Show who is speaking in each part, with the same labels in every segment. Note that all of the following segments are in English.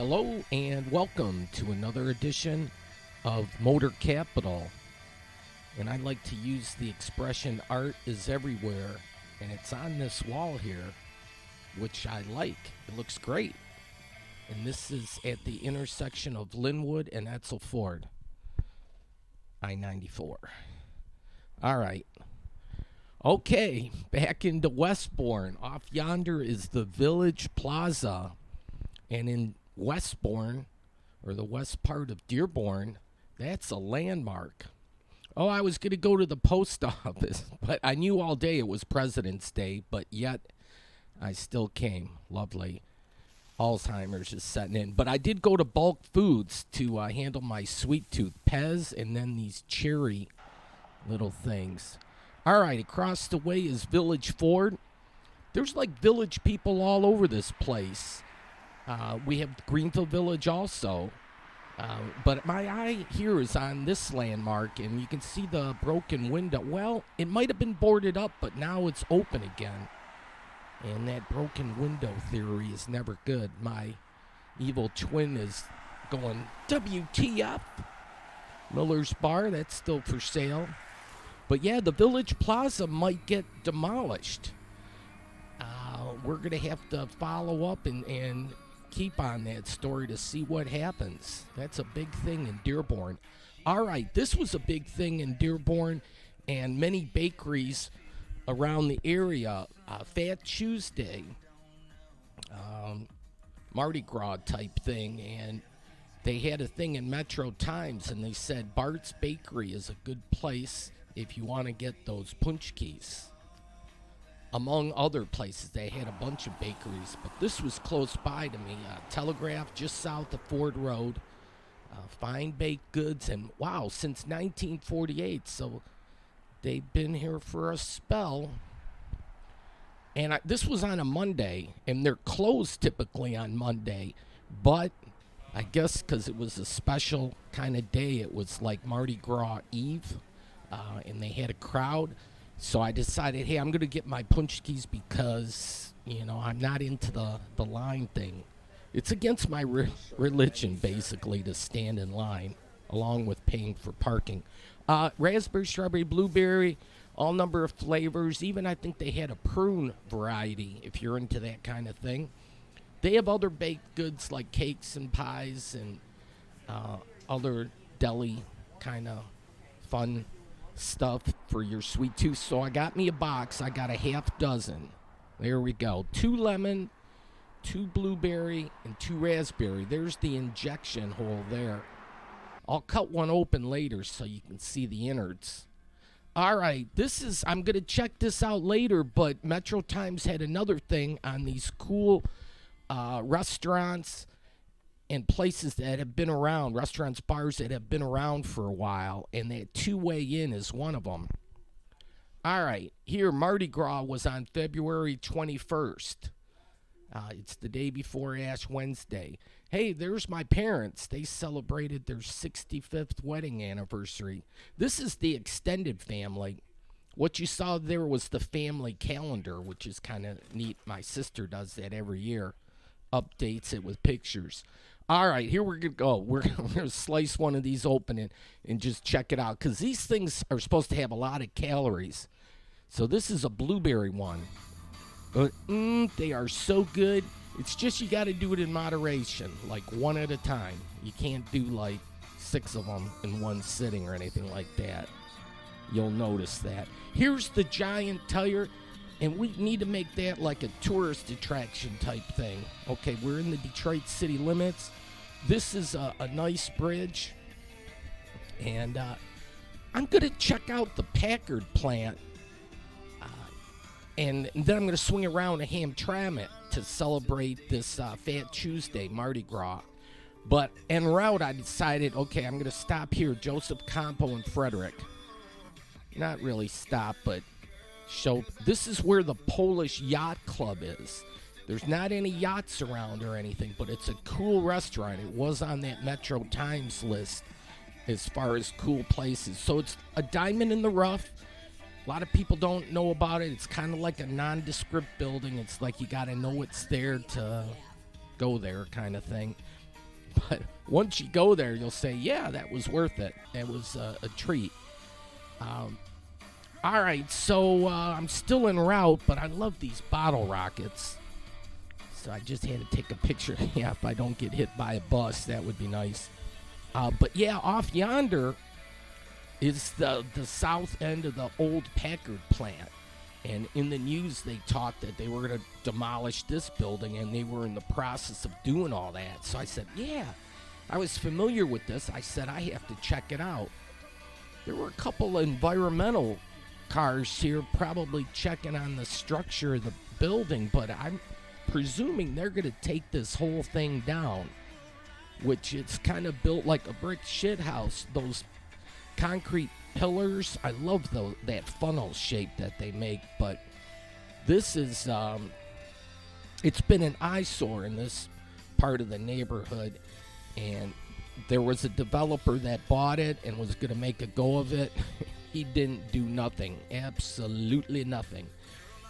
Speaker 1: Hello and welcome to another edition of Motor Capital. And I like to use the expression art is everywhere. And it's on this wall here, which I like. It looks great. And this is at the intersection of Linwood and Etzel Ford, I-94. All right. Okay, back into Westbourne. Off yonder is the Village Plaza. And in Westbourne, or the west part of Dearborn, that's a landmark. Oh, I was going to go to the post office, but I knew all day it was President's Day, but yet I still came. Lovely. Alzheimer's is setting in. But I did go to Bulk Foods to handle my sweet tooth, Pez, and then these cherry little things. All right, across the way is Village Ford. There's like village people all over this place. We have Greenfield Village also. But my eye here is on this landmark, and you can see the broken window. Well, it might have been boarded up, but now it's open again. And that broken window theory is never good. My evil twin is going, WTF? Miller's Bar, that's still for sale. But yeah, the Village Plaza might get demolished. We're going to have to follow up and keep on that story to see what happens. That's a big thing in Dearborn. All right, this was a big thing in Dearborn and many bakeries around the area. Fat Tuesday, Mardi Gras type thing, and they had a thing in Metro Times, and they said Bart's Bakery is a good place if you want to get those punch keys. Among other places, they had a bunch of bakeries, but this was close by to me. Telegraph, just south of Ford Road. Fine baked goods, and wow, since 1948, so they've been here for a spell. And this was on a Monday, and they're closed typically on Monday, but I guess because it was a special kind of day, it was like Mardi Gras Eve, and they had a crowd. So I decided, hey, I'm going to get my punch keys because, I'm not into the line thing. It's against my religion, basically, to stand in line, along with paying for parking. Raspberry, strawberry, blueberry, all number of flavors. Even I think they had a prune variety, if you're into that kind of thing. They have other baked goods like cakes and pies and other deli kind of fun stuff for your sweet tooth. So I got me a box. I got a half dozen. There we go. 2 lemon, 2 blueberry, and 2 raspberry. There's the injection hole there. I'll cut one open later so you can see the innards. All right, I'm going to check this out later, but Metro Times had another thing on these cool restaurants and places that have been around, restaurants, bars that have been around for a while, and that two-way in is one of them. All right, here, Mardi Gras was on February 21st. It's the day before Ash Wednesday. Hey, there's my parents. They celebrated their 65th wedding anniversary. This is the extended family. What you saw there was the family calendar, which is kind of neat. My sister does that every year, updates it with pictures. All right, here we're going to go. We're going to slice one of these open and just check it out, because these things are supposed to have a lot of calories. So this is a blueberry one. They are so good. It's just you got to do it in moderation, like one at a time. You can't do like 6 of them in one sitting or anything like that. You'll notice that. Here's the giant tire. And we need to make that like a tourist attraction type thing. Okay, we're in the Detroit city limits. This is a nice bridge. And I'm going to check out the Packard plant. And then I'm going to swing around to Hamtramck to celebrate this Fat Tuesday, Mardi Gras. But en route, I decided, okay, I'm going to stop here, Joseph Campo and Frederick. Not really stop, but show. This is where the Polish Yacht Club is. There's not any yachts around or anything, but it's a cool restaurant. It was on that Metro Times list as far as cool places. So it's a diamond in the rough. A lot of people don't know about it. It's kind of like a nondescript building. It's like you got to know it's there to go there kind of thing. But once you go there, you'll say, yeah, that was worth it. It was a treat. All right, so I'm still en route, but I love these bottle rockets. So I just had to take a picture. Yeah, if I don't get hit by a bus, that would be nice. But yeah, off yonder is the south end of the old Packard plant. And in the news, they talked that they were going to demolish this building, and they were in the process of doing all that. So I said, yeah, I was familiar with this. I said, I have to check it out. There were a couple of environmental cars here probably checking on the structure of the building, but I'm presuming they're going to take this whole thing down, which it's kind of built like a brick shit house. Those concrete pillars, I love that funnel shape that they make, but this is it's been an eyesore in this part of the neighborhood, and there was a developer that bought it and was going to make a go of it. He didn't do nothing, absolutely nothing.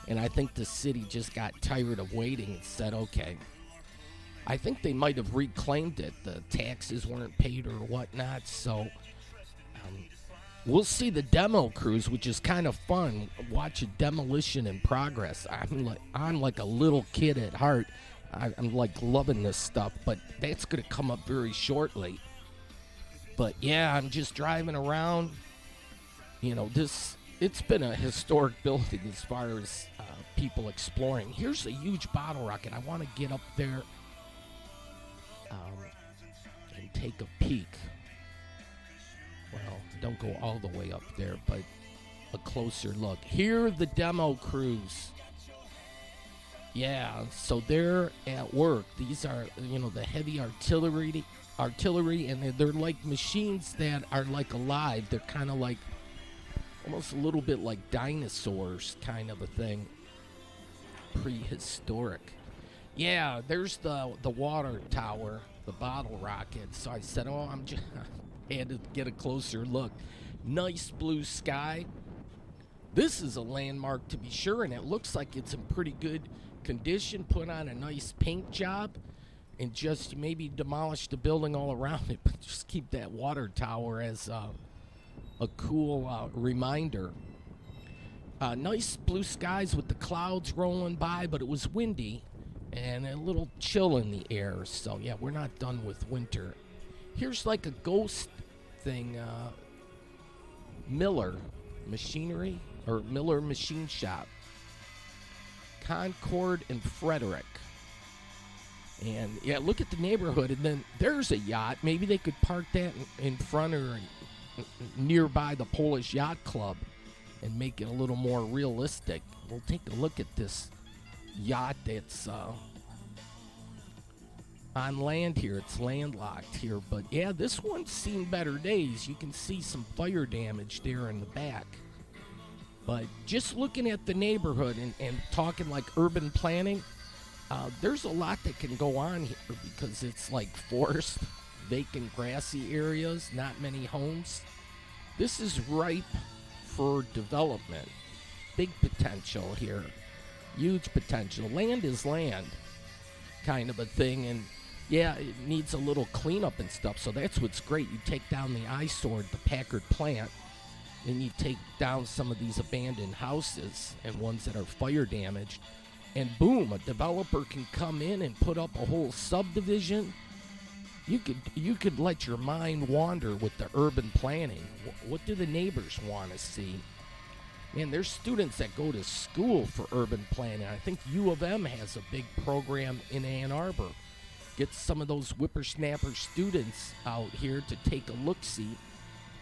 Speaker 1: And I think the city just got tired of waiting and said, okay. I think they might have reclaimed it. The taxes weren't paid or whatnot, so we'll see the demo crews, which is kind of fun. Watch a demolition in progress. I'm like a little kid at heart. I'm like loving this stuff, but that's going to come up very shortly. But yeah, I'm just driving around. You know, it's been a historic building as far as people exploring. Here's a huge bottle rocket. I want to get up there and take a peek. Well, don't go all the way up there, but a closer look. Here are the demo crews. Yeah, so they're at work. These are, the heavy artillery, and they're like machines that are like alive. They're kind of like, almost a little bit like dinosaurs kind of a thing. Prehistoric. Yeah, there's the water tower, the bottle rocket. So I said, had to get a closer look. Nice blue sky. This is a landmark to be sure, and it looks like it's in pretty good condition. Put on a nice paint job, and just maybe demolish the building all around it, but just keep that water tower as a cool reminder. Nice blue skies with the clouds rolling by, but it was windy and a little chill in the air. So yeah, we're not done with winter. Here's like a ghost thing. Miller Machinery or Miller Machine Shop. Concord and Frederick. And yeah, look at the neighborhood, and then there's a yacht. Maybe they could park that in front or nearby the Polish Yacht Club and make it a little more realistic. We'll take a look at this yacht that's on land here. It's landlocked here, but yeah, this one's seen better days. You can see some fire damage there in the back. But just looking at the neighborhood and talking like urban planning, there's a lot that can go on here because it's like forest, vacant grassy areas, not many homes. This is ripe for development. Big potential here. Huge potential. Land is land kind of a thing, and yeah, it needs a little cleanup and stuff, so that's what's great. You take down the eyesore, the Packard plant, and you take down some of these abandoned houses and ones that are fire damaged, and boom, a developer can come in and put up a whole subdivision. You could let your mind wander with the urban planning. What do the neighbors want to see? Man, there's students that go to school for urban planning. I think U of M has a big program in Ann Arbor. Get some of those whippersnapper students out here to take a look-see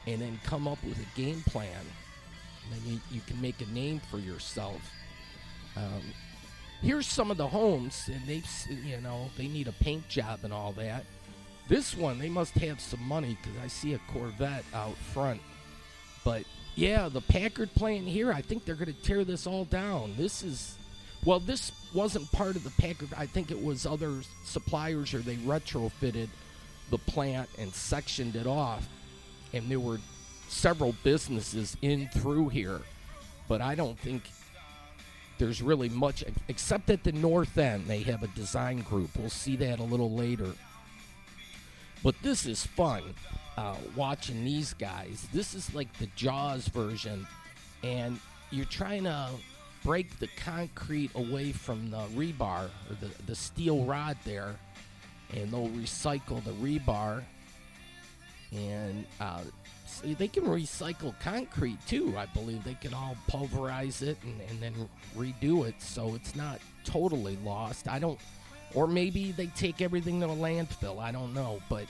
Speaker 1: and then come up with a game plan. And then you can make a name for yourself. Here's some of the homes, and they need a paint job and all that. This one, they must have some money because I see a Corvette out front. But yeah, the Packard plant here, I think they're going to tear this all down. This wasn't part of the Packard. I think it was other suppliers, or they retrofitted the plant and sectioned it off. And there were several businesses in through here. But I don't think there's really much, except at the north end. They have a design group. We'll see that a little later. But this is fun, watching these guys. This is like the Jaws version, and you're trying to break the concrete away from the rebar, or the steel rod there, and they'll recycle the rebar. And so they can recycle concrete too, I believe. They can all pulverize it and then redo it, so it's not totally lost. Or maybe they take everything to a landfill. I don't know. But,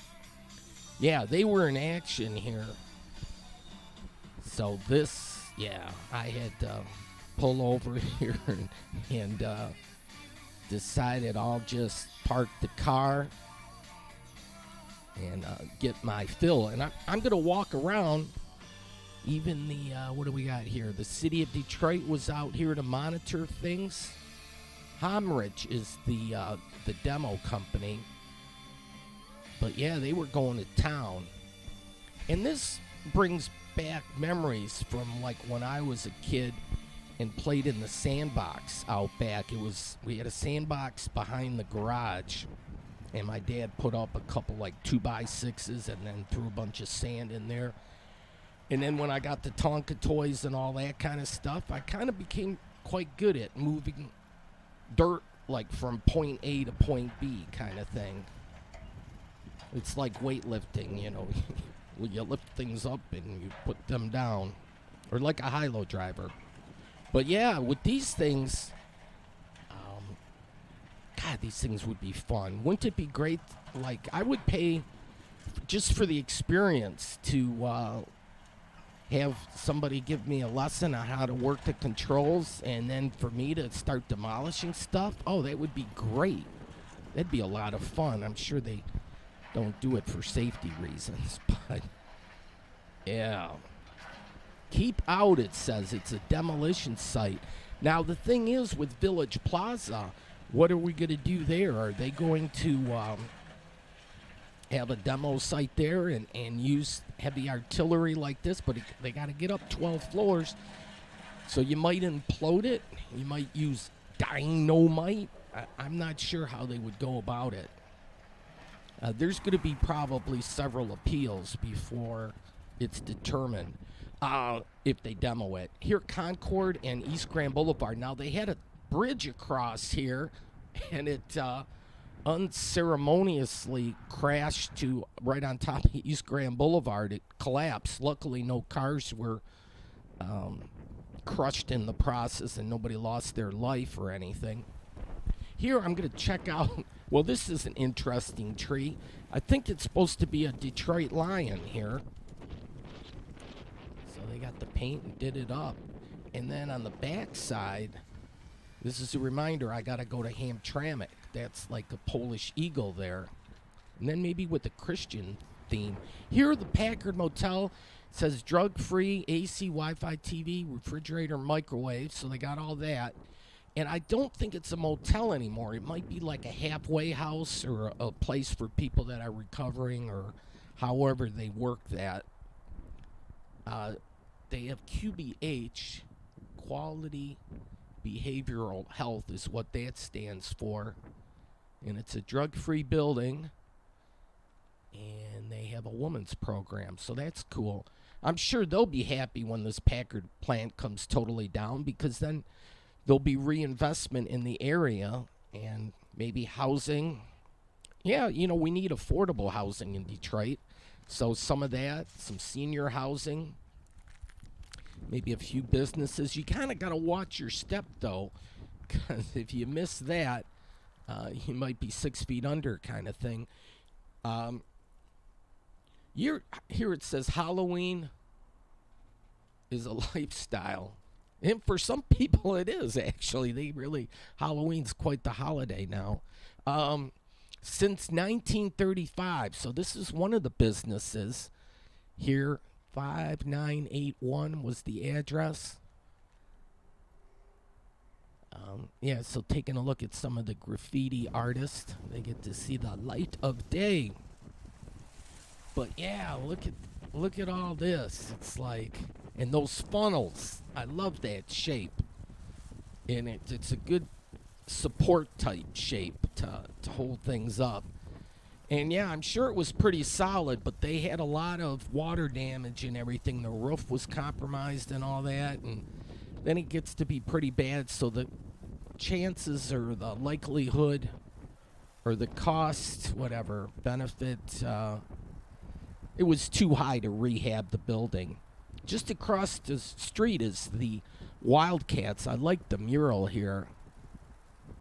Speaker 1: yeah, they were in action here. So this, I had to pull over here and decided I'll just park the car and get my fill. And I'm going to walk around. Even the, what do we got here? The city of Detroit was out here to monitor things. Hamtramck is the demo company. But yeah, they were going to town. And this brings back memories from like when I was a kid and played in the sandbox out back. We had a sandbox behind the garage, and my dad put up a couple like 2x6s and then threw a bunch of sand in there. And then when I got the Tonka toys and all that kind of stuff, I kind of became quite good at moving dirt like from point A to point B kind of thing. It's like weightlifting, you know. You lift things up and you put them down, or like a high-low driver. But yeah, with these things, God, these things would be fun. Wouldn't it be great? Like, I would pay just for the experience to have somebody give me a lesson on how to work the controls, and then for me to start demolishing stuff. Oh, that would be great. That'd be a lot of fun. I'm sure they don't do it for safety reasons, but yeah. Keep out, it says. It's a demolition site. Now, the thing is with Village Plaza, what are we going to do there? Are they going to have a demo site there and use heavy artillery like this? But they got to get up 12 floors. So you might implode it. You might use dynamite. I'm not sure how they would go about it. There's going to be probably several appeals before it's determined if they demo it. Here, Concord and East Grand Boulevard. Now, they had a bridge across here, and it unceremoniously crashed to right on top of East Grand Boulevard. It collapsed. Luckily, no cars were crushed in the process, and nobody lost their life or anything. Here, I'm going to check out. Well, this is an interesting tree. I think it's supposed to be a Detroit lion here. So they got the paint and did it up. And then on the back side, this is a reminder I got to go to Hamtramck. That's like a Polish eagle there. And then maybe with a Christian theme. Here, the Packard Motel says drug-free, AC, Wi-Fi, TV, refrigerator, microwave. So they got all that. And I don't think it's a motel anymore. It might be like a halfway house or a place for people that are recovering, or however they work that. They have QBH, Quality Behavioral Health is what that stands for. And it's a drug-free building. And they have a women's program, so that's cool. I'm sure they'll be happy when this Packard plant comes totally down, because then there'll be reinvestment in the area and maybe housing. Yeah, you know, we need affordable housing in Detroit. So some of that, some senior housing, maybe a few businesses. You kind of got to watch your step, though, because if you miss that, you might be 6 feet under kind of thing. Here it says Halloween is a lifestyle. And for some people it is, actually. Halloween's quite the holiday now. Since 1935, so this is one of the businesses here. 5981 was the address. So taking a look at some of the graffiti artists, they get to see the light of day. But yeah, look at all this. It's like, and those funnels, I love that shape. And it's a good support type shape to hold things up. And yeah, I'm sure it was pretty solid, but they had a lot of water damage and everything. The roof was compromised and all that, and then it gets to be pretty bad. So the chances or the likelihood or the cost, whatever, benefit, it was too high to rehab the building. Just across the street is the Wildcats. I like the mural here.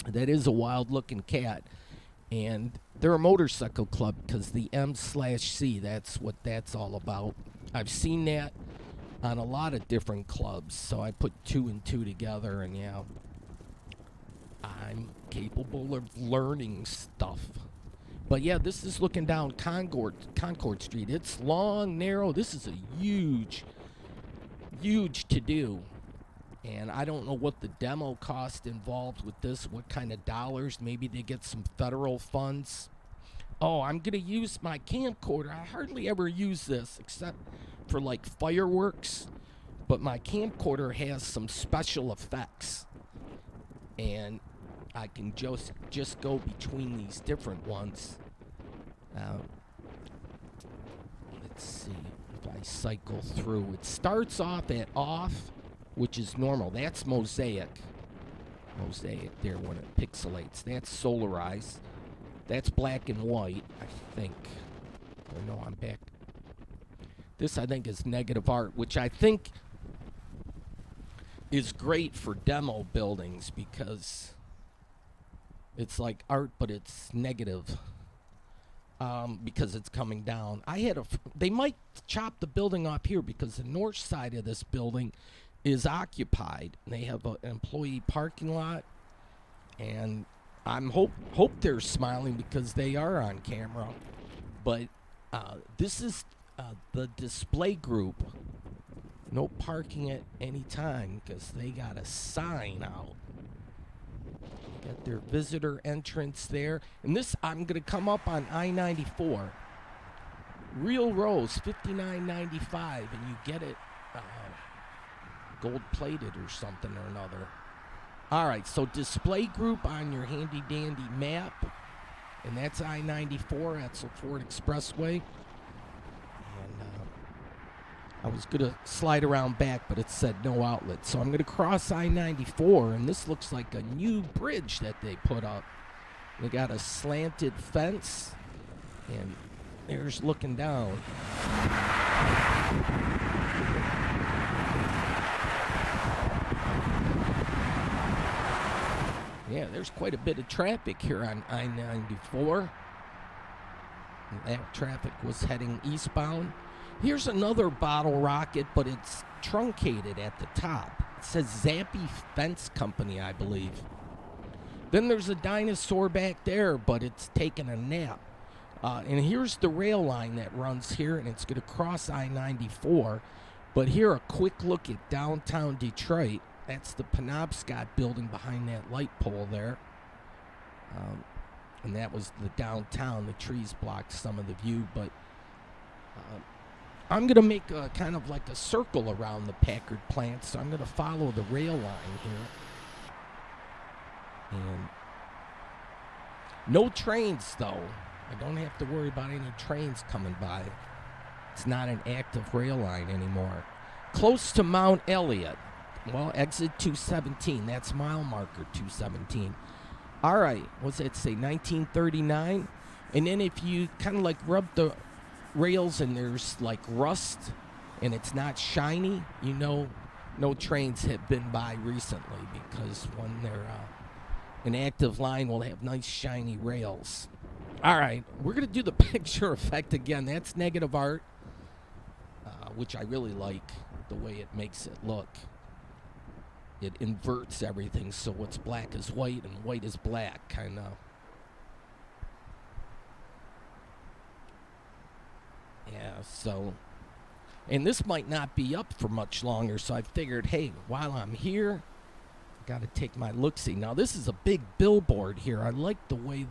Speaker 1: That is a wild-looking cat. And they're a motorcycle club because the M/C, that's what that's all about. I've seen that on a lot of different clubs, so I put two and two together, and yeah, I'm capable of learning stuff. But yeah, this is looking down Concord Street. It's long, narrow. This is a huge to do. And I don't know what the demo cost involved with this, what kind of dollars. Maybe they get some federal funds. Oh, I'm going to use my camcorder. I hardly ever use this except for like fireworks. But my camcorder has some special effects. And I can just go between these different ones. Let's see if I cycle through. It starts off at off, which is normal. That's mosaic. Mosaic there when it pixelates. That's solarized. That's black and white, I think. Oh no, I'm back. This, I think, is negative art, which I think is great for demo buildings because it's like art, but it's negative because it's coming down. They might chop the building off here because the north side of this building is occupied. They have an employee parking lot, and I'm hope they're smiling because they are on camera. But this is the display group. No parking at any time because they got a sign out. Got their visitor entrance there. And this, I'm going to come up on I-94. Real Rose, $59.95, and you get it gold-plated or something or another. All right, so display group on your handy-dandy map. And that's I-94. That's the Ford Expressway. I was going to slide around back, but it said no outlet. So I'm going to cross I-94, and this looks like a new bridge that they put up. They got a slanted fence, and there's looking down. Yeah, there's quite a bit of traffic here on I-94. And that traffic was heading eastbound. Here's another bottle rocket, but it's truncated at the top. It says Zappy Fence Company, I believe. Then there's a dinosaur back there, but it's taking a nap. And here's the rail line that runs here, and it's going to cross I-94. But here, a quick look at downtown Detroit. That's the Penobscot building behind that light pole there. And that was the downtown. The trees blocked some of the view, but I'm going to make a kind of like a circle around the Packard plant, so I'm going to follow the rail line here. And no trains, though. I don't have to worry about any trains coming by. It's not an active rail line anymore. Close to Mount Elliott. Well, exit 217. That's mile marker 217. All right. What's that say? 1939. And then if you kind of like rub the rails and there's like rust and it's not shiny, you know no trains have been by recently, because when they're an active line will have nice shiny rails. All right, we're going to do the picture effect again. That's negative art, which I really like the way it makes it look. It inverts everything, so what's black is white and white is black, kind of. Yeah, so, and this might not be up for much longer, so I figured, hey, while I'm here, I got to take my look-see. Now, this is a big billboard here. I like the way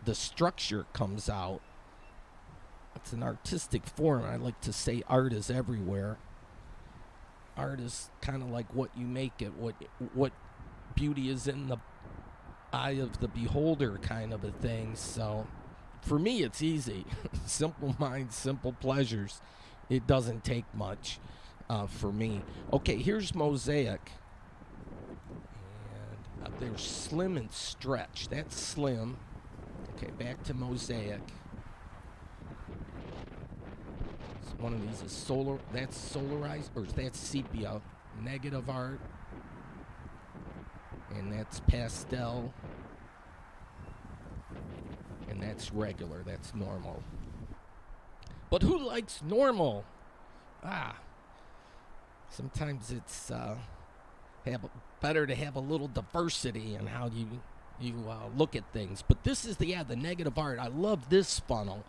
Speaker 1: the structure comes out. It's an artistic form. I like to say art is everywhere. Art is kind of like what you make it, what beauty is in the eye of the beholder kind of a thing, so for me, it's easy. Simple minds, simple pleasures. It doesn't take much for me. Okay, here's Mosaic. And there's Slim and Stretch. That's Slim. Okay, back to Mosaic. So one of these is solar. That's solarized, or that's sepia. Negative art. And that's pastel. And that's regular. That's normal. But who likes normal? Sometimes it's better to have a little diversity in how you look at things. But this is the negative art. I love this funnel.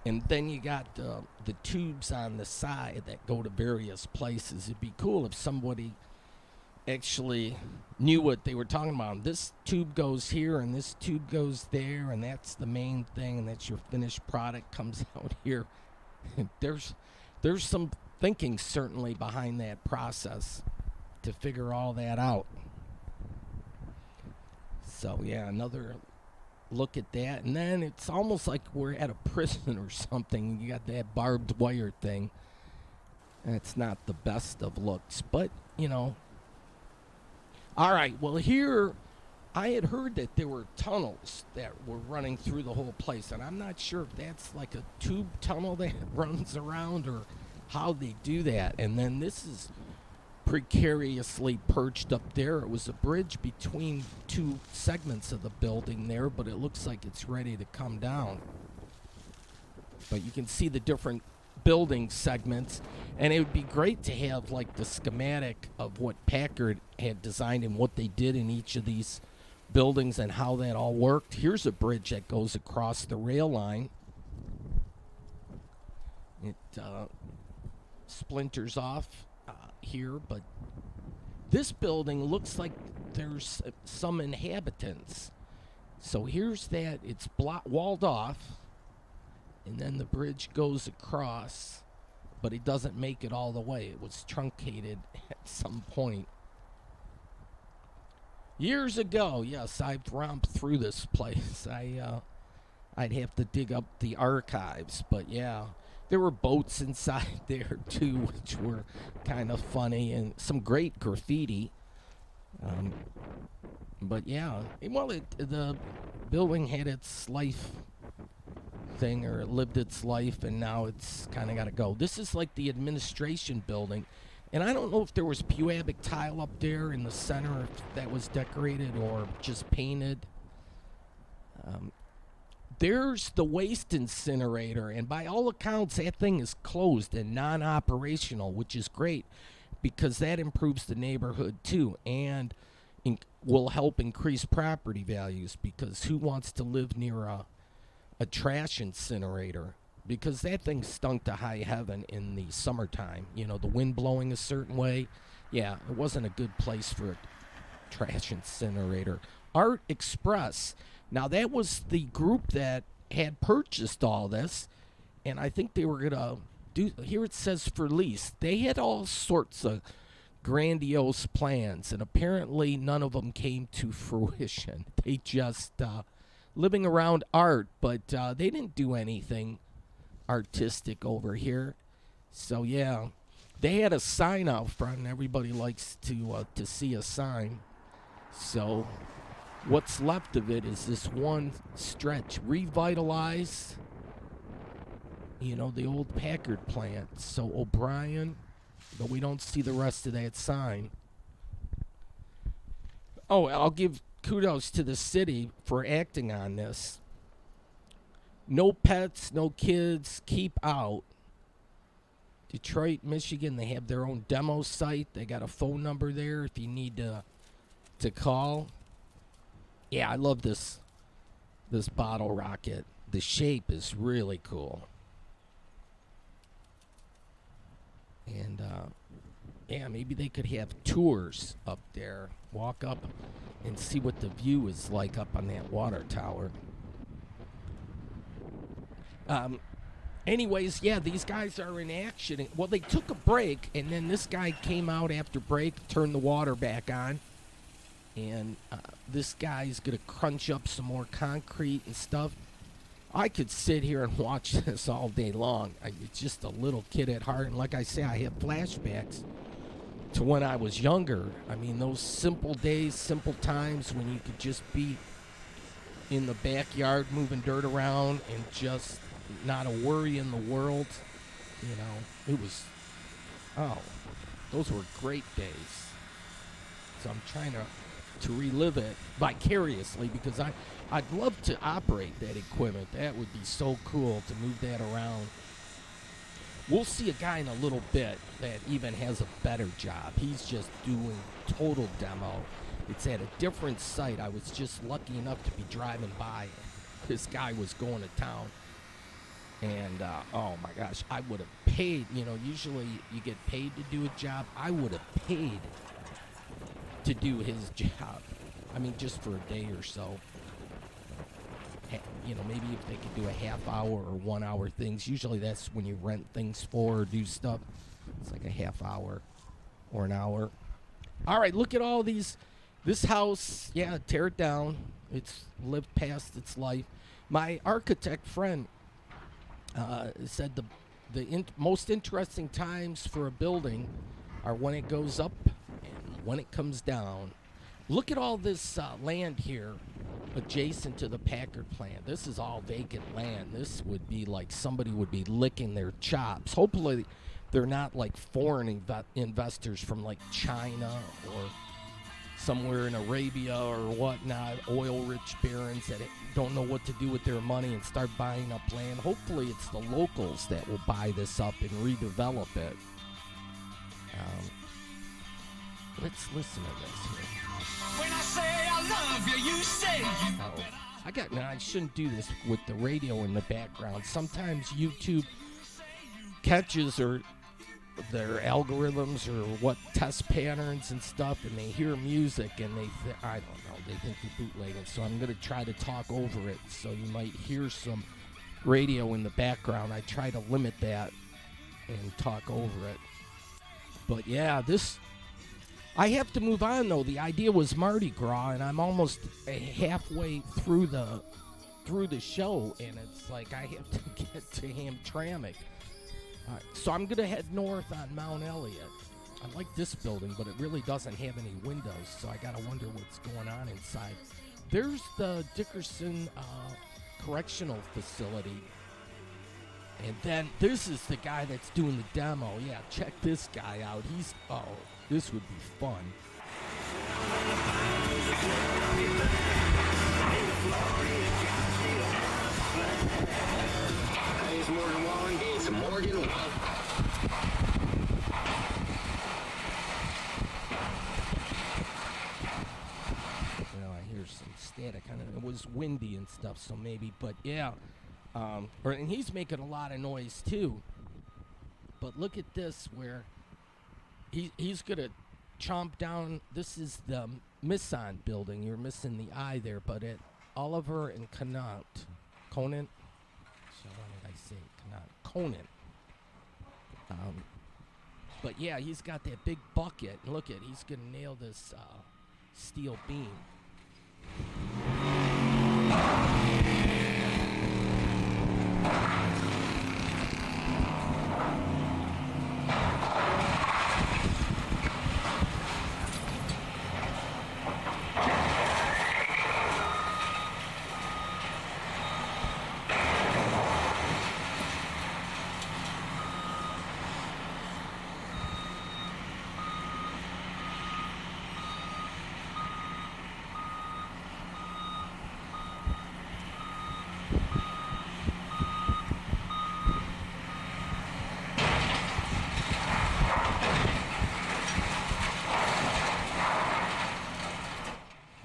Speaker 1: And then you got the tubes on the side that go to various places. It'd be cool if somebody actually knew what they were talking about. This tube goes here and this tube goes there, and that's the main thing, and that's your finished product comes out here. There's some thinking certainly behind that process to figure all that out. So yeah, another look at that, and then it's almost like we're at a prison or something. You got that barbed wire thing. And it's not the best of looks, but all right, well, here I had heard that there were tunnels that were running through the whole place, and I'm not sure if that's like a tube tunnel that runs around or how they do that. And then this is precariously perched up there. It was a bridge between two segments of the building there, but it looks like it's ready to come down. But you can see the different building segments, and it would be great to have like the schematic of what Packard had designed and what they did in each of these buildings and how that all worked. Here's a bridge that goes across the rail line. It splinters off here, but this building looks like there's some inhabitants. So here's that. It's walled off. And then the bridge goes across, but it doesn't make it all the way. It was truncated at some point. Years ago, yes, I've romped through this place. I'd have to dig up the archives, but yeah, there were boats inside there too, which were kind of funny, and some great graffiti. But yeah, well, the building had its life thing, or it lived its life, and now it's kind of got to go. This is like the administration building, and I don't know if there was pubic tile up there in the center, if that was decorated or just painted. There's the waste incinerator, and by all accounts that thing is closed and non-operational, which is great because that improves the neighborhood too, and will help increase property values, because who wants to live near a trash incinerator? Because that thing stunk to high heaven in the summertime. The wind blowing a certain way. Yeah, it wasn't a good place for a trash incinerator. Art Express. Now, that was the group that had purchased all this, and I think they were going to do, here it says for lease. They had all sorts of grandiose plans, and apparently none of them came to fruition. They just living around art, but they didn't do anything artistic over here. So yeah, they had a sign out front, and everybody likes to see a sign. So what's left of it is this one stretch. Revitalize, the old Packard plant. So O'Brien, but we don't see the rest of that sign. Oh, I'll give kudos to the city for acting on this. No pets, no kids, keep out. Detroit, Michigan, they have their own demo site. They got a phone number there if you need to call. Yeah, I love this bottle rocket. The shape is really cool. And yeah, maybe they could have tours up there. Walk up and see what the view is like up on that water tower. Anyways, yeah, these guys are in action. Well, they took a break, and then this guy came out after break, turned the water back on, and this guy's gonna crunch up some more concrete and stuff. I could sit here and watch this all day long. It's just a little kid at heart, and like I say, I have flashbacks to when I was younger. I mean, those simple days, simple times when you could just be in the backyard moving dirt around and just not a worry in the world. You know, it was, oh, those were great days. So I'm trying to relive it vicariously, because I'd love to operate that equipment. That would be so cool to move that around. We'll see a guy in a little bit that even has a better job. He's just doing total demo. It's at a different site. I was just lucky enough to be driving by. This guy was going to town. And, oh my gosh, I would have paid. You know, usually you get paid to do a job. I would have paid to do his job. I mean, just for a day or so. You know, maybe if they could do a half hour or 1 hour things. Usually that's when you rent things for or do stuff. It's like a half hour or an hour. All right, look at all these. This house, yeah, tear it down. It's lived past its life. My architect friend said the most interesting times for a building are when it goes up and when it comes down. Look at all this land here adjacent to the Packard plant. This is all vacant land. This would be like somebody would be licking their chops. Hopefully they're not like foreign investors from like China or somewhere in Arabia or whatnot, oil-rich barons that don't know what to do with their money and start buying up land. Hopefully it's the locals that will buy this up and redevelop it. Let's listen to this here.
Speaker 2: When I say I love you, you say you.
Speaker 1: I shouldn't do this with the radio in the background. Sometimes YouTube catches their algorithms or what test patterns and stuff, and they hear music and I don't know, they think you're bootlegging. So I'm going to try to talk over it. So you might hear some radio in the background. I try to limit that and talk over it. But yeah, I have to move on, though. The idea was Mardi Gras, and I'm almost halfway through the show, and it's like I have to get to Hamtramck. So I'm going to head north on Mount Elliott. I like this building, but it really doesn't have any windows, so I got to wonder what's going on inside. There's the Dickerson Correctional Facility. And then this is the guy that's doing the demo. Yeah, check this guy out. This would be fun.
Speaker 3: It's Morgan Wallen. It's Morgan Wallen.
Speaker 1: Well, I hear some static. It was windy and stuff, so maybe. But yeah, and he's making a lot of noise too. But look at this, where he's gonna chomp down. This is the Misson building. You're missing the I there, but at Oliver and Conant. So what did I say? Conant. But yeah, he's got that big bucket. Look at, he's gonna nail this steel beam.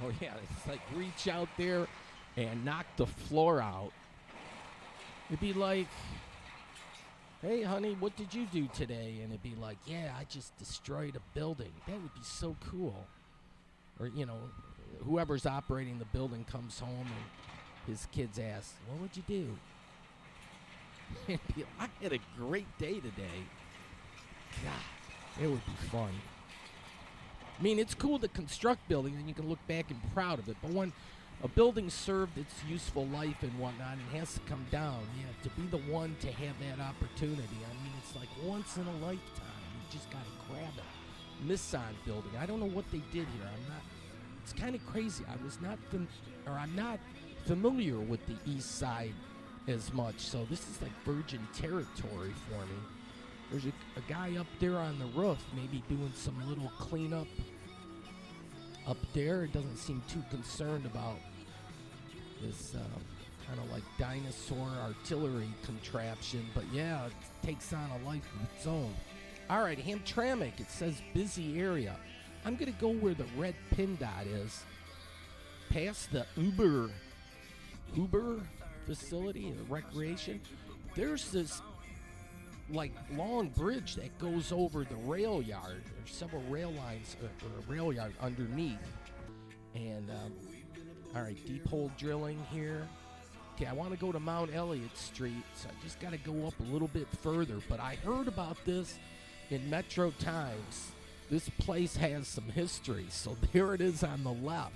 Speaker 1: Oh yeah, it's like reach out there and knock the floor out. It'd be like, hey honey, what did you do today? And it'd be like, yeah, I just destroyed a building. That would be so cool. Or, you know, whoever's operating the building comes home and his kids ask, what would you do? I had a great day today. God, it would be fun. I mean, it's cool to construct buildings and you can look back and be proud of it, but when a building served its useful life and whatnot and has to come down, to be the one to have that opportunity, I mean, it's like once in a lifetime. You just got to grab it. Nissan building. I don't know what they did here. It's kind of crazy. I'm not familiar with the east side as much, so this is like virgin territory for me. There's a guy up there on the roof maybe doing some little cleanup up there. It doesn't seem too concerned about this kind of like dinosaur artillery contraption, but yeah, it takes on a life of its own. All right, Hamtramck, it says busy area. I'm going to go where the red pin dot is, past the Uber facility, recreation. There's this like long bridge that goes over the rail yard. There's several rail lines or a rail yard underneath. And all right, deep hole drilling here. Okay, I want to go to Mount Elliott Street, so I just got to go up a little bit further. But I heard about this in Metro Times. This place has some history, so there it is on the left.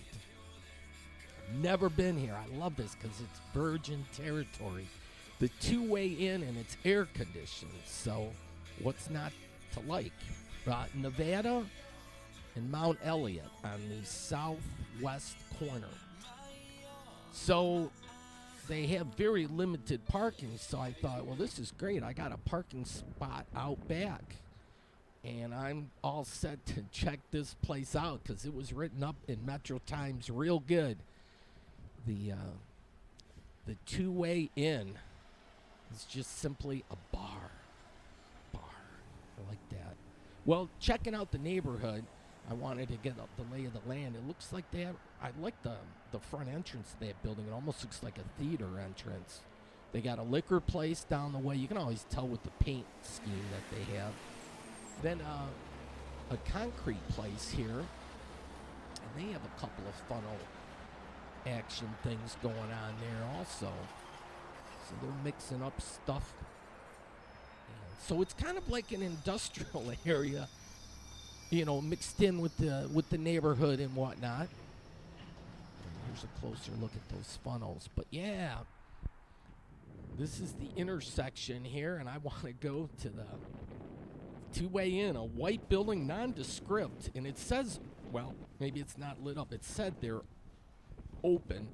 Speaker 1: Never been here. I love this because it's virgin territory. The two-way in and it's air conditioned, so what's not to like? Nevada and Mount Elliott on the southwest corner. So they have very limited parking, so I thought, well, this is great. I got a parking spot out back, and I'm all set to check this place out because it was written up in Metro Times real good. The two-way in is just simply a bar. I like that. Well, checking out the neighborhood, I wanted to get up the lay of the land. It looks like they have, I like the front entrance to that building. It almost looks like a theater entrance. They got a liquor place down the way. You can always tell with the paint scheme that they have. Then a concrete place here. And they have a couple of funnel action things going on there also. So they're mixing up stuff. And so it's kind of like an industrial area, mixed in with the neighborhood and whatnot. And here's a closer look at those funnels. But yeah, this is the intersection here, and I want to go to the two-way in, a white building, nondescript, and it says, well, maybe it's not lit up. It said they're open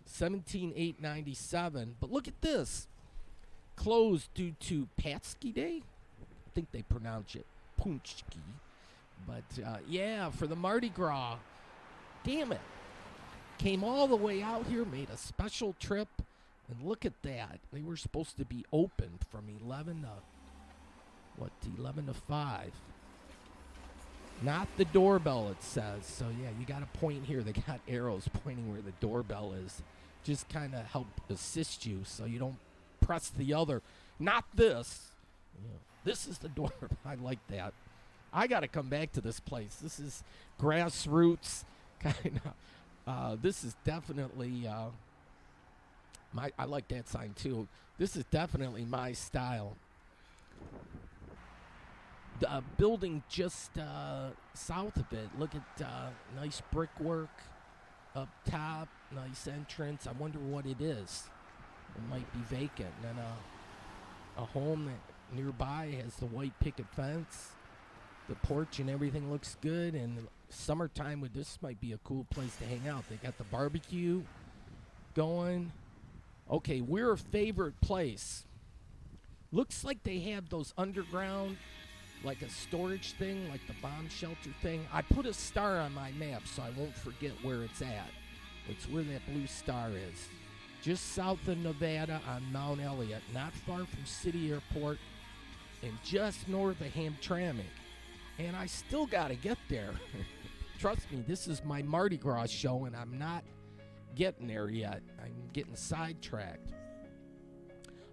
Speaker 1: 17/8/97, but look at this, closed due to Patsky Day. I think they pronounce it Punchki, but for the Mardi Gras. Damn it, came all the way out here, made a special trip, and look at that. They were supposed to be open from 11 to 5. Not the doorbell, it says. So, yeah, you got a point here. They got arrows pointing where the doorbell is. Just kind of help assist you so you don't press the other. Not this. This is the doorbell. I like that. I got to come back to this place. This is grassroots kind of. This is definitely I like that sign, too. This is definitely my style. The building just south of it. Look at nice brickwork up top. Nice entrance. I wonder what it is. It might be vacant. And then a home that nearby has the white picket fence. The porch and everything looks good. And summertime with this might be a cool place to hang out. They got the barbecue going. Okay, we're a favorite place. Looks like they have those underground, like a storage thing, like the bomb shelter thing. I put a star on my map so I won't forget where it's at. It's where that blue star is. Just south of Nevada on Mount Elliott, not far from City Airport, and just north of Hamtramck. And I still got to get there. Trust me, this is my Mardi Gras show, and I'm not getting there yet. I'm getting sidetracked.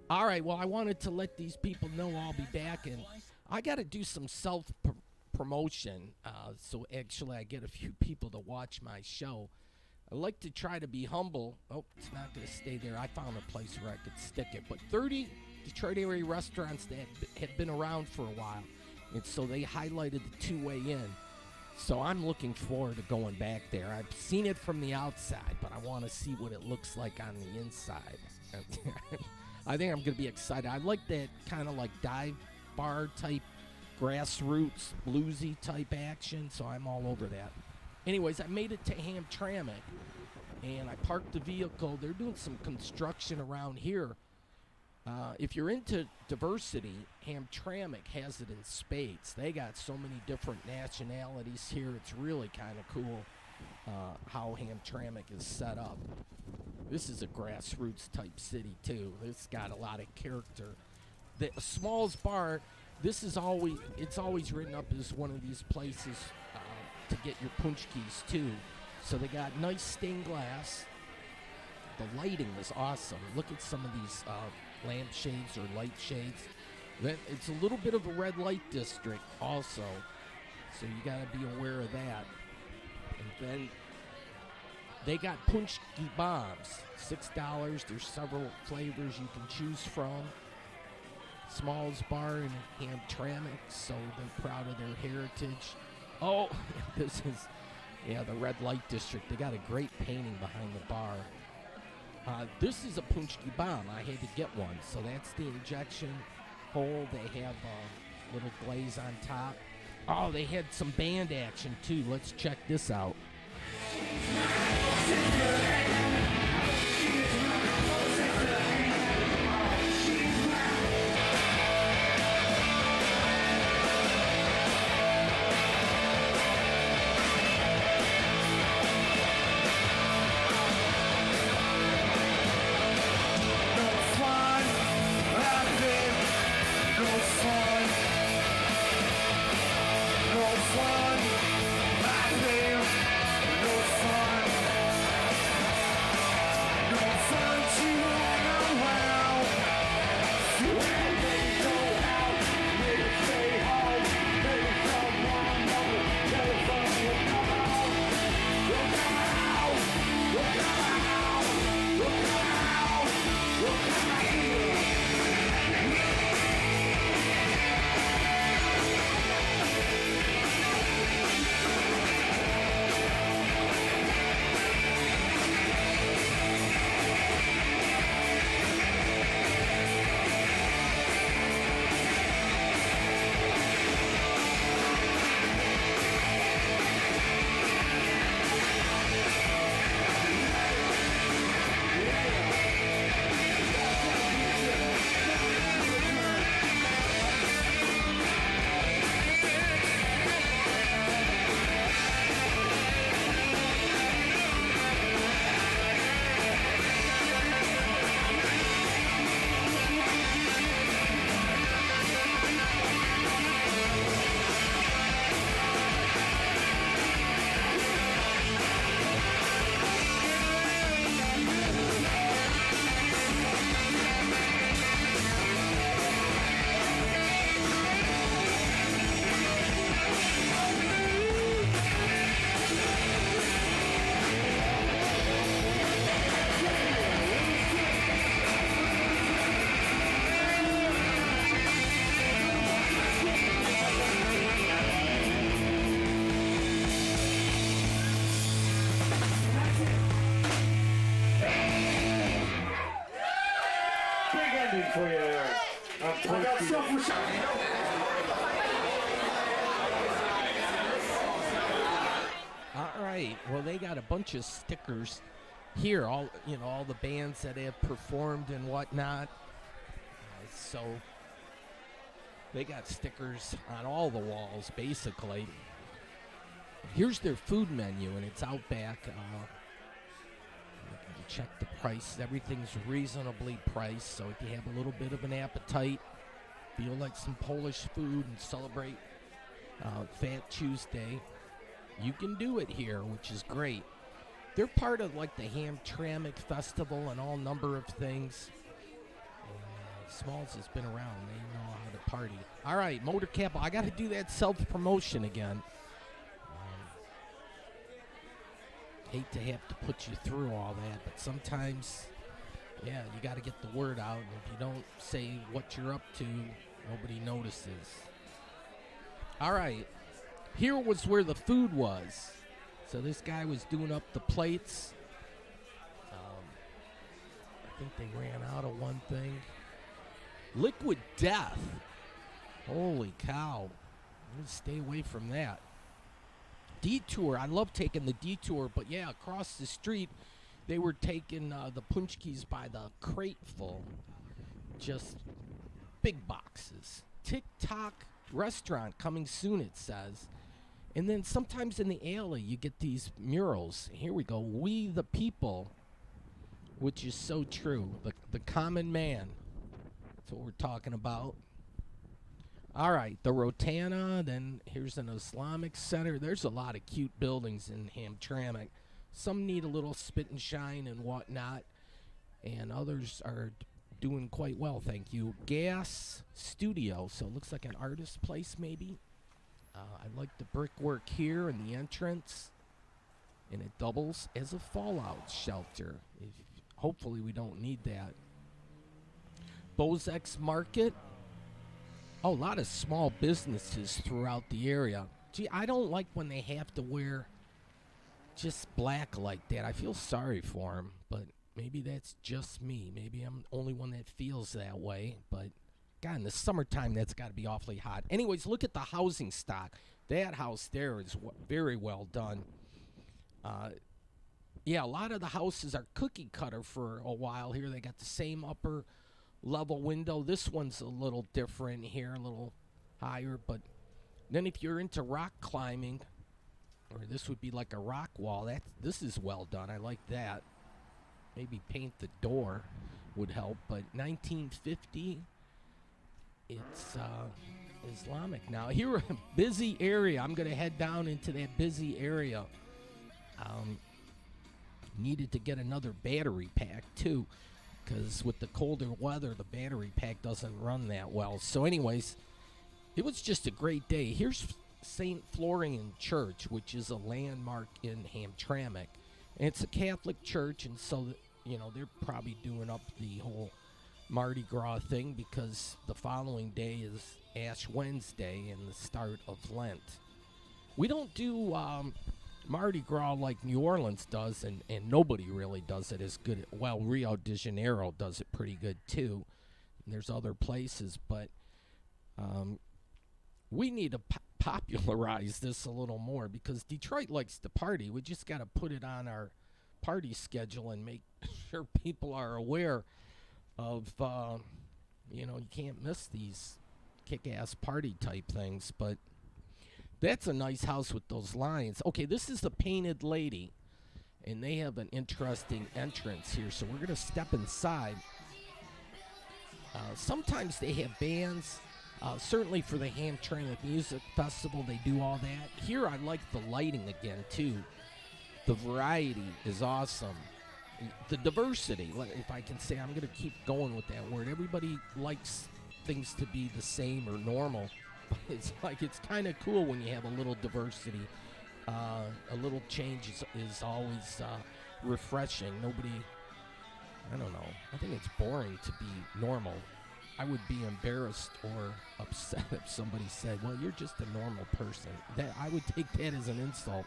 Speaker 1: All right, well, I wanted to let these people know I'll be back, and I got to do some self-promotion, so actually I get a few people to watch my show. I like to try to be humble. Oh, it's not going to stay there. I found a place where I could stick it. But 30 Detroit area restaurants that had been around for a while, and so they highlighted the two-way in. So I'm looking forward to going back there. I've seen it from the outside, but I want to see what it looks like on the inside. I think I'm going to be excited. I like that kind of like dive bar type, grassroots, bluesy type action, so I'm all over that. Anyways, I made it to Hamtramck, and I parked the vehicle. They're doing some construction around here. If you're into diversity, Hamtramck has it in spades. They got so many different nationalities here. It's really kind of cool how Hamtramck is set up. This is a grassroots type city too. It's got a lot of character. The Smalls Bar, it's always written up as one of these places to get your punch keys too. So they got nice stained glass. The lighting is awesome. Look at some of these lampshades or light shades. It's a little bit of a red light district also, so you got to be aware of that. And then they got punch key bombs, $6. There's several flavors you can choose from. Smalls Bar in Hamtramck, so they're proud of their heritage. Oh, this is, the red light district. They got a great painting behind the bar. This is a punchki bomb. I had to get one. So that's the injection hole. They have a little glaze on top. Oh, they had some band action too. Let's check this out.
Speaker 4: For you there. I got self-respect.
Speaker 1: All right. Well, they got a bunch of stickers here. All the bands that have performed and whatnot. So they got stickers on all the walls, basically. Here's their food menu, and it's out back. Check the price. Everything's reasonably priced, so if you have a little bit of an appetite, feel like some Polish food and celebrate Fat Tuesday, you can do it here, which is great. They're part of like the Hamtramck Festival and all number of things. Smalls has been around. They know how to party. All right, Motor Capital. I got to do that self-promotion again. Hate to have to put you through all that, but sometimes, you got to get the word out. And if you don't say what you're up to, nobody notices. All right. Here was where the food was. So this guy was doing up the plates. I think they ran out of one thing. Liquid Death. Holy cow. I'm going to stay away from that. Detour. I love taking the detour, but yeah, across the street, they were taking the punchkis by the crateful. Just big boxes. TikTok restaurant coming soon, it says. And then sometimes in the alley, you get these murals. Here we go. We the people, which is so true. The common man. That's what we're talking about. All right, the Rotana. Then here's an Islamic center. There's a lot of cute buildings in Hamtramck. Some need a little spit and shine and whatnot. And others are doing quite well, thank you. Gas Studio. So it looks like an artist place, maybe. I like the brickwork here and the entrance, and it doubles as a fallout shelter. Hopefully we don't need that. Bozek's Market. Oh, a lot of small businesses throughout the area. Gee, I don't like when they have to wear just black like that. I feel sorry for them, but maybe that's just me. Maybe I'm the only one that feels that way, but God, in the summertime, that's got to be awfully hot. Anyways, look at the housing stock. That house there is very well done. Yeah, a lot of the houses are cookie cutter for a while here. They got the same upper level window. This one's a little different here, a little higher. But then if you're into rock climbing, or this would be like a rock wall, this is well done. I like that. Maybe paint the door would help. But 1950... It's Islamic now. Here, a busy area. I'm going to head down into that busy area. Needed to get another battery pack, too, because with the colder weather, the battery pack doesn't run that well. So anyways, it was just a great day. Here's St. Florian Church, which is a landmark in Hamtramck. And it's a Catholic church, and so, they're probably doing up the whole Mardi Gras thing because the following day is Ash Wednesday and the start of Lent. We don't do Mardi Gras like New Orleans does, and nobody really does it as good. Well, Rio de Janeiro does it pretty good too. And there's other places, but we need to popularize this a little more because Detroit likes to party. We just got to put it on our party schedule and make sure people are aware of, you can't miss these kick-ass party type things. But that's a nice house with those lions. Okay, this is the Painted Lady, and they have an interesting entrance here. So we're going to step inside. Sometimes they have bands. Certainly for the Hamtramck Music Festival, they do all that. Here I like the lighting again, too. The variety is awesome. The diversity, if I can say, I'm going to keep going with that word. Everybody likes things to be the same or normal. But it's kind of cool when you have a little diversity. A little change is always refreshing. I don't know. I think it's boring to be normal. I would be embarrassed or upset if somebody said, well, you're just a normal person. I would take that as an insult.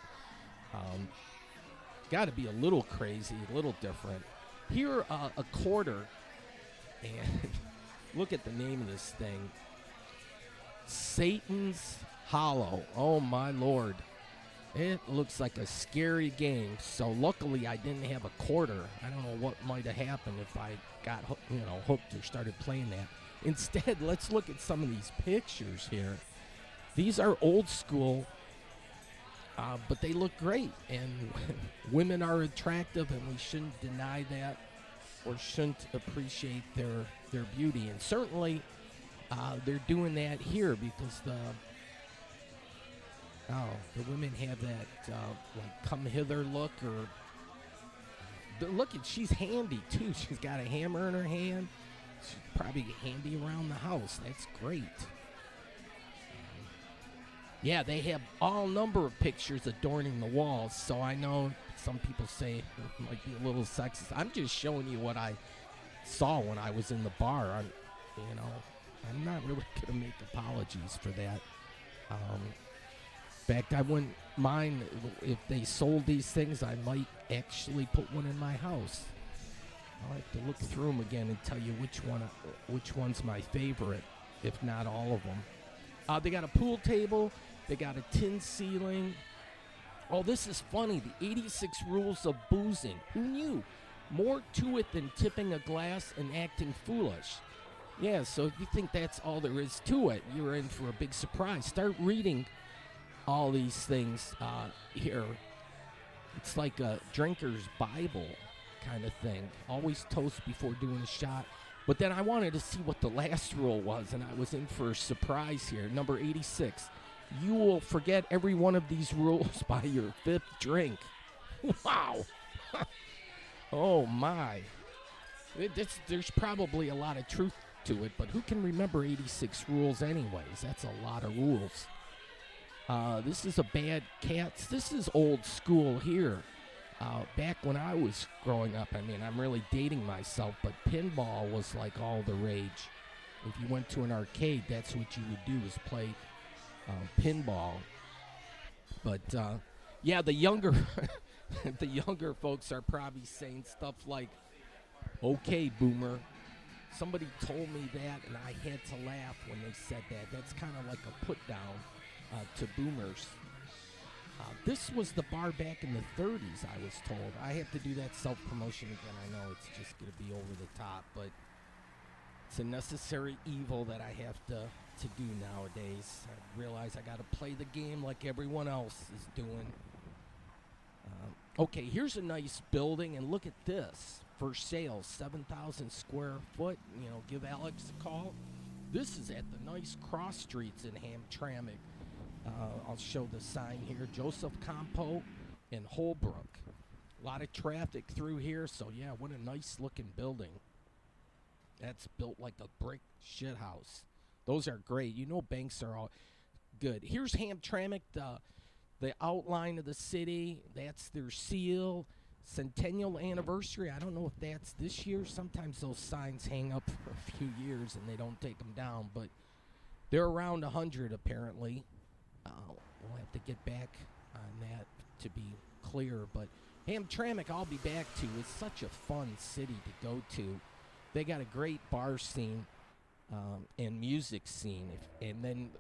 Speaker 1: Got to be a little crazy, a little different. Here, a quarter, and look at the name of this thing. Satan's Hollow. Oh, my Lord. It looks like a scary game. So luckily, I didn't have a quarter. I don't know what might have happened if I got hooked or started playing that. Instead, let's look at some of these pictures here. These are old school. But they look great, and women are attractive, and we shouldn't deny that or shouldn't appreciate their beauty. And certainly they're doing that here because the women have that like come hither look, or look at, she's handy too. She's got a hammer in her hand. She's probably handy around the house. That's great. Yeah, they have all number of pictures adorning the walls, so I know some people say it might be a little sexist. I'm just showing you what I saw when I was in the bar. I'm not really going to make apologies for that. In fact, I wouldn't mind if they sold these things. I might actually put one in my house. I'll have to look through them again and tell you which one's my favorite, if not all of them. They got a pool table. They got a tin ceiling. Oh, this is funny. The 86 rules of boozing. Who knew? More to it than tipping a glass and acting foolish. Yeah, so if you think that's all there is to it, you're in for a big surprise. Start reading all these things here. It's like a drinker's Bible kind of thing. Always toast before doing a shot. But then I wanted to see what the last rule was, and I was in for a surprise here. Number 86. You will forget every one of these rules by your 5th drink. Wow. Oh, my. There's probably a lot of truth to it, but who can remember 86 rules anyways? That's a lot of rules. This is a Bad Cats. This is old school here. Back when I was growing up, I mean, I'm really dating myself, but pinball was like all the rage. If you went to an arcade, that's what you would do, is play pinball. But yeah, the younger the younger folks are probably saying stuff like, "Okay, boomer." Somebody told me that, and I had to laugh when they said that. That's kind of like a put down to boomers. This was the bar back in the 30s, I was told. I have to do that self-promotion again. I know it's just going to be over the top, but it's a necessary evil that I have to do nowadays. I realize I got to play the game like everyone else is doing. Okay, here's a nice building, and look at this. For sale, 7,000 square foot. You know, give Alex a call. This is at the nice cross streets in Hamtramck. I'll show the sign here. Joseph Campo and Holbrook. A lot of traffic through here, so yeah, what a nice looking building. That's built like a brick shit house. Those are great. You know, banks are all good. Here's Hamtramck, the outline of the city. That's their seal. Centennial anniversary. I don't know if that's this year. Sometimes those signs hang up for a few years and they don't take them down, but they're around 100 apparently. We'll have to get back on that to be clear, but Hamtramck I'll be back to. It's such a fun city to go to. They got a great bar scene and music scene, and then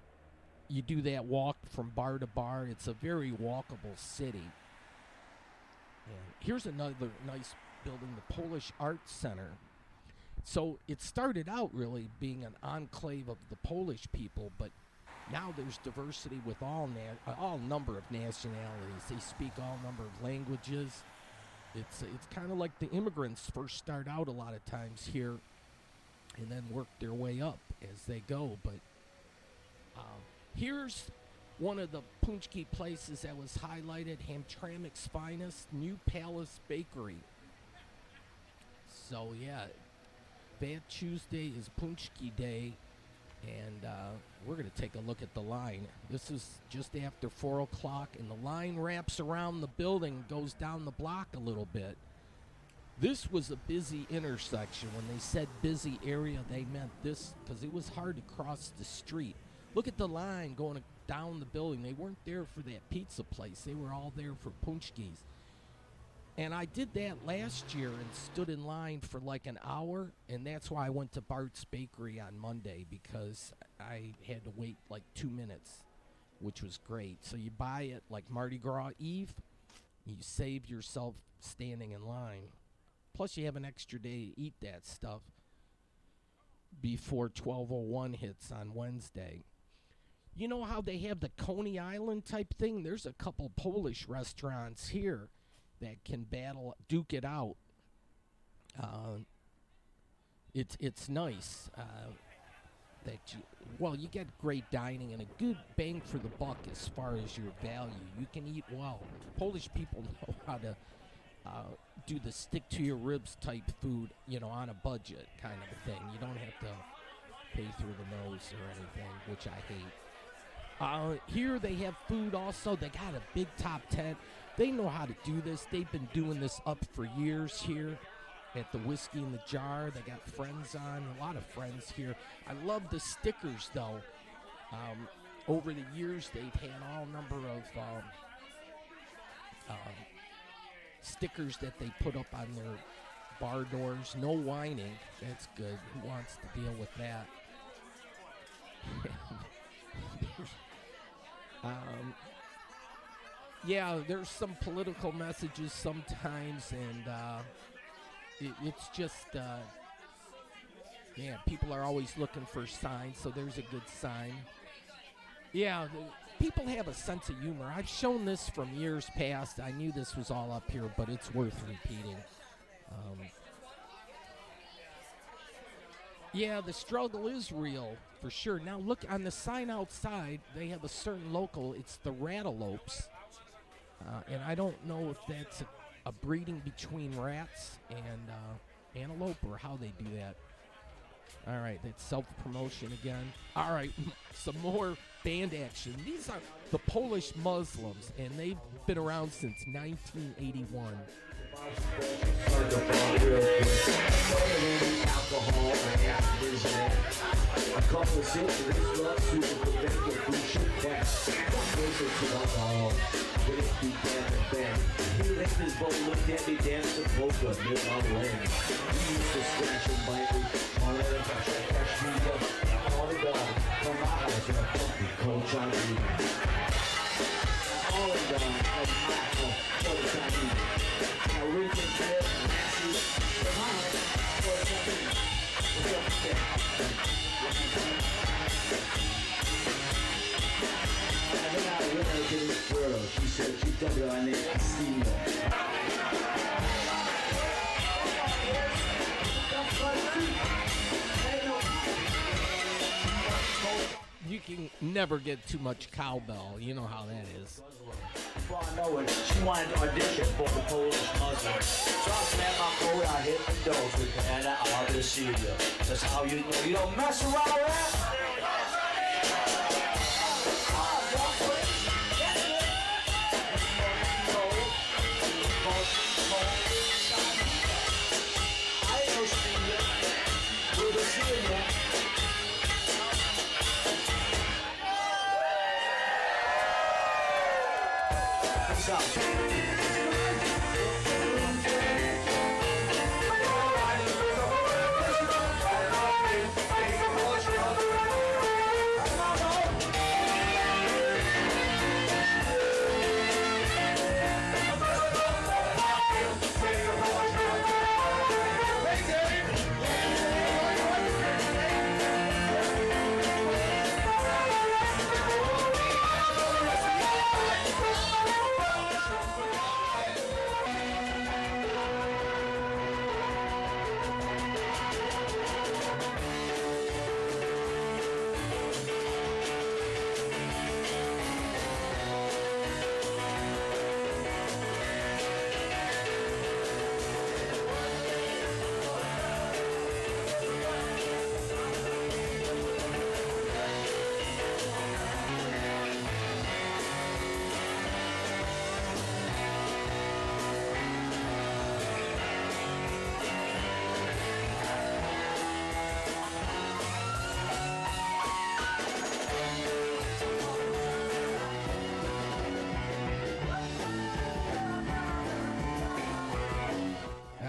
Speaker 1: you do that walk from bar to bar. It's a very walkable city. And here's another nice building, the Polish Arts Center. So it started out really being an enclave of the Polish people, but now there's diversity with all number of nationalities. They speak all number of languages. It's kind of like the immigrants first start out a lot of times here and then work their way up as they go. But here's one of the punchki places that was highlighted, Hamtramck's finest, New Palace Bakery. So yeah, Fat Tuesday is punchki day, and we're going to take a look at the line. This is just after 4 o'clock, and the line wraps around the building, goes down the block a little bit. This was a busy intersection. When they said busy area, they meant this, because it was hard to cross the street. Look at the line going down the building. They weren't there for that pizza place. They were all there for punchkis. And I did that last year and stood in line for like an hour, and that's why I went to Bart's Bakery on Monday, because I had to wait like 2 minutes, which was great. So you buy it like Mardi Gras Eve, you save yourself standing in line. Plus you have an extra day to eat that stuff before 12:01 hits on Wednesday. You know how they have the Coney Island type thing? There's a couple Polish restaurants here that can duke it out. It's nice you get great dining and a good bang for the buck as far as your value. You can eat well. Polish people know how to do the stick to your ribs type food, on a budget kind of a thing. You don't have to pay through the nose or anything, which I hate. Here they have food also. They got a big top tent. They know how to do this. They've been doing this up for years here at the Whiskey in the Jar. They got friends on, a lot of friends here. I love the stickers, though. over the years, they've had all number of stickers that they put up on their bar doors. No whining. That's good. Who wants to deal with that? Yeah, there's some political messages sometimes, and it's just, people are always looking for signs, so there's a good sign. Yeah, people have a sense of humor. I've shown this from years past. I knew this was all up here, but it's worth repeating. Yeah, the struggle is real, for sure. Now, look, on the sign outside, they have a certain local. It's the Rattlopes. And I don't know if that's a breeding between rats and antelope or how they do that. All right, that's self-promotion again. All right, some more band action. These are the Polish Muslims, and they've been around since 1981.
Speaker 4: A couple of sips of this love soup will make your food shit fast. Closer to the hall, when it began to bend. He licked his bowl, looked at me, danced a polka near my lane. He used to scratch and bite me, on the pressure, catch me up, all the dog, from my house in a funky cold Chinese. All the dog, from my house, cold Chinese. Now Rick and Fred, Nancy, from my house, cold Chinese. What's up with that? To this girl, she said she told her name Casino.
Speaker 1: You can never get too much cowbell. You know how that is.
Speaker 4: Before I know it, she wanted to audition for the Polish Muslim. So I snapped my coat, I hit the doors with the and I received her. That's how you know you don't mess around with that.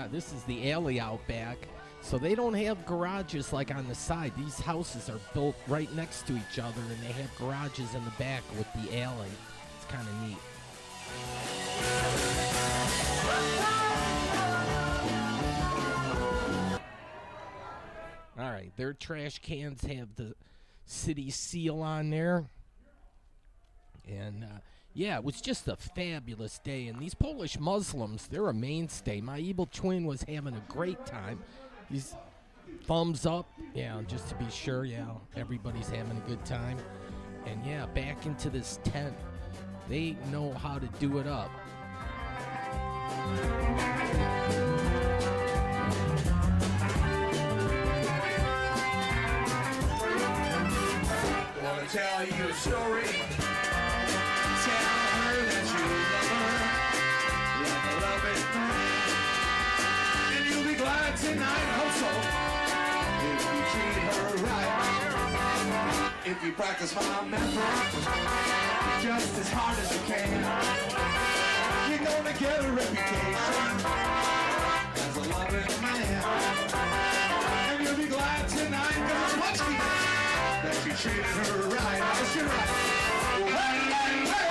Speaker 1: This is the alley out back. So they don't have garages like on the side. These houses are built right next to each other, and they have garages in the back with the alley. It's kind of neat. All right, their trash cans have the city seal on there. And yeah, it was just a fabulous day. And these Polish Muslims, they're a mainstay. My evil twin was having a great time. He's thumbs up, yeah, just to be sure, yeah, everybody's having a good time. And yeah, back into this tent. They know how to do it up.
Speaker 2: I wanna tell you a story. Tell her that you love her, like I love it. And you'll be glad tonight, hope so, if you treat her right. If you practice my method just as hard as you can, you're gonna get a reputation as a loving man. And you'll be glad tonight because I'm lucky that you treated her right. Yes, you're right. Hey, hey, hey.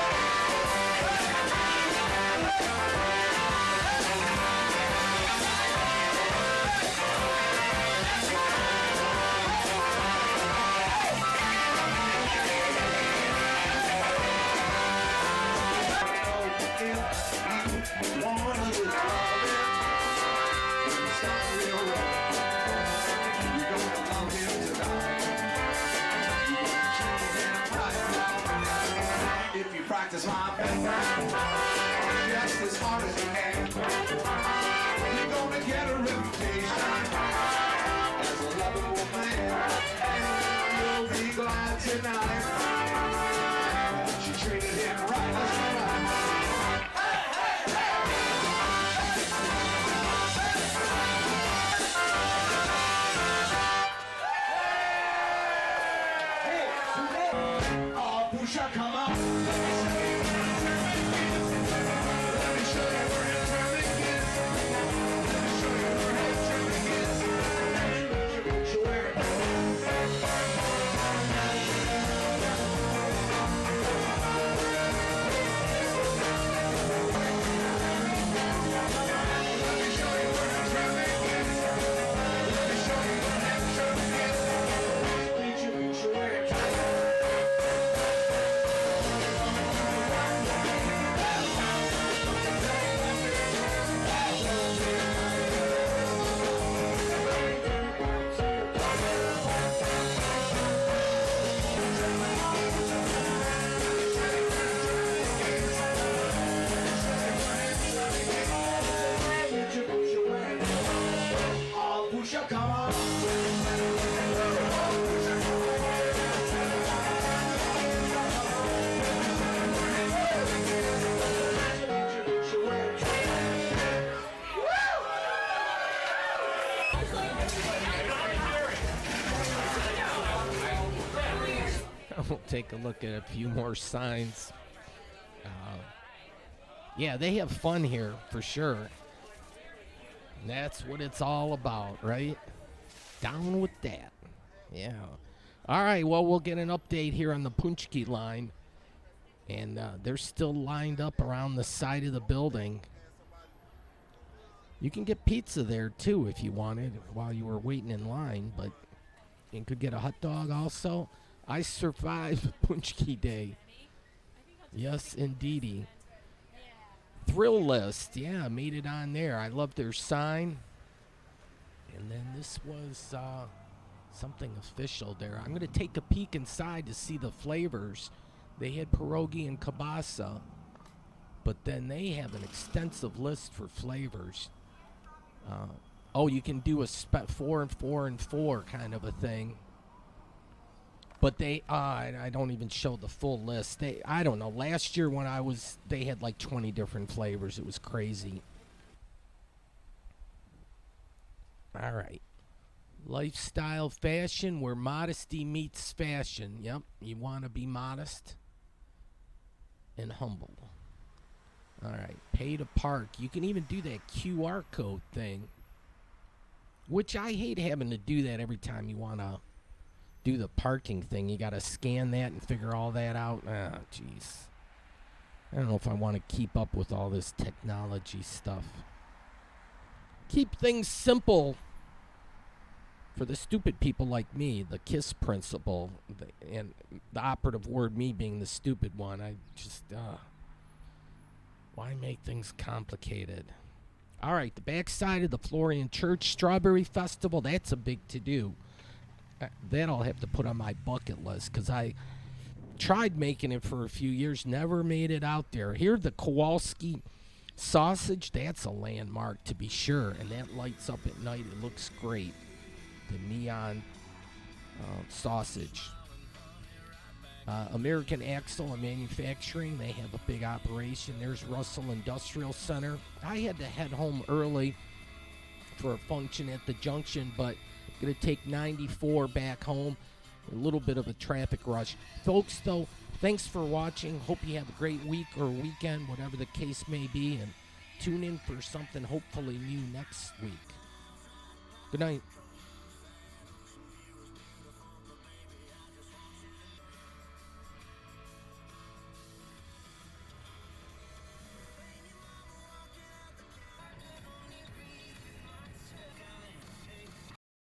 Speaker 2: Practice my best just as hard as you can. You're gonna get a reputation as a lovable man. You'll be glad tonight that you treated him right. Let's go right. Oh, Pusha, come on.
Speaker 1: We'll take a look at a few more signs. Yeah, they have fun here for sure. And that's what it's all about, right? Down with that. Yeah. All right, well, we'll get an update here on the Punchki line. And they're still lined up around the side of the building. You can get pizza there, too, if you wanted, while you were waiting in line. But you could get a hot dog also. I survived Punchki Day. Yes, indeedy. Thrill List, yeah, made it on there. I love their sign. And then this was something official there. I'm going to take a peek inside to see the flavors. They had pierogi and kielbasa, but then they have an extensive list for flavors. You can do a 4 and 4 and 4 kind of a thing. But they, I don't even show the full list. I don't know. Last year when they had like 20 different flavors. It was crazy. All right. Lifestyle fashion, where modesty meets fashion. Yep, you want to be modest and humble. All right, pay to park. You can even do that QR code thing, which I hate having to do that every time you want to do the parking thing. You got to scan that and figure all that out. Ah, jeez. I don't know if I want to keep up with all this technology stuff. Keep things simple for the stupid people like me. The KISS principle, and the operative word, me being the stupid one. I just, why make things complicated? All right, the backside of the Florian Church Strawberry Festival, that's a big to-do. That I'll have to put on my bucket list, because I tried making it for a few years, never made it out there. Here, the Kowalski sausage, that's a landmark to be sure, and that lights up at night. It looks great. The neon sausage. American Axle and Manufacturing, they have a big operation. There's Russell Industrial Center. I had to head home early for a function at the junction, but I'm going to take 94 back home. a little bit of a traffic rush. Folks, though, thanks for watching. Hope you have a great week or weekend, whatever the case may be, and tune in for something hopefully new next week. Good night.